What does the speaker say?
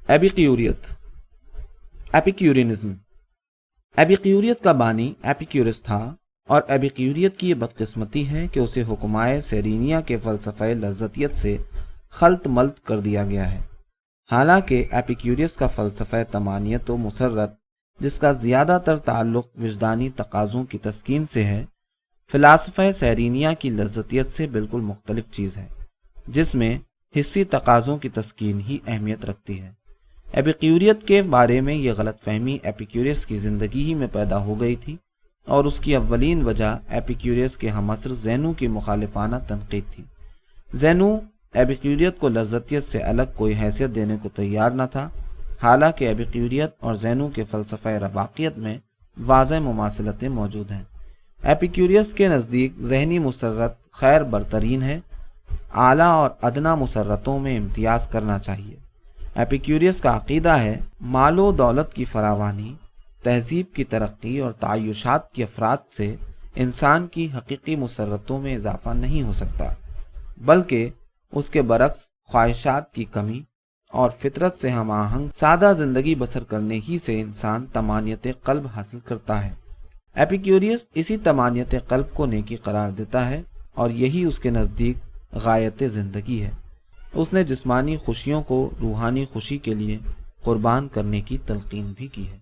ایپیکیوریت، ایپیکیورینزم۔ ایپیکیوریت کا بانی ایپیکیورس تھا، اور ایپیکیوریت کی یہ بدقسمتی ہے کہ اسے حکمائے سیرینیا کے فلسفہ لذتیت سے خلط ملط کر دیا گیا ہے۔ حالانکہ ایپیکیورس کا فلسفہ تمانیت و مسرت، جس کا زیادہ تر تعلق وجدانی تقاضوں کی تسکین سے ہے، فلاسفہ سیرینیا کی لذتیت سے بالکل مختلف چیز ہے، جس میں حسی تقاضوں کی تسکین ہی اہمیت رکھتی ہے۔ ایپیکیوریت کے بارے میں یہ غلط فہمی ایپیکیورس کی زندگی ہی میں پیدا ہو گئی تھی، اور اس کی اولین وجہ ایپیکیورس کے ہمعصر زینو کی مخالفانہ تنقید تھی۔ زینو ایپیکیوریت کو لذتیت سے الگ کوئی حیثیت دینے کو تیار نہ تھا، حالانکہ ایپیکیوریت اور زینو کے فلسفہ رواقیت میں واضح مماثلتیں موجود ہیں۔ ایپیکیورس کے نزدیک ذہنی مسرت خیر برترین ہے، اعلیٰ اور ادنیٰ مسرتوں میں امتیاز کرنا چاہیے۔ ایپیکیورس کا عقیدہ ہے مال و دولت کی فراوانی، تہذیب کی ترقی اور تعیشات کی افراد سے انسان کی حقیقی مسرتوں میں اضافہ نہیں ہو سکتا، بلکہ اس کے برعکس خواہشات کی کمی اور فطرت سے ہم آہنگ سادہ زندگی بسر کرنے ہی سے انسان طمانینت قلب حاصل کرتا ہے۔ ایپیکیورس اسی طمانینت قلب کو نیکی قرار دیتا ہے، اور یہی اس کے نزدیک غایت زندگی ہے۔ اس نے جسمانی خوشیوں کو روحانی خوشی کے لیے قربان کرنے کی تلقین بھی کی ہے۔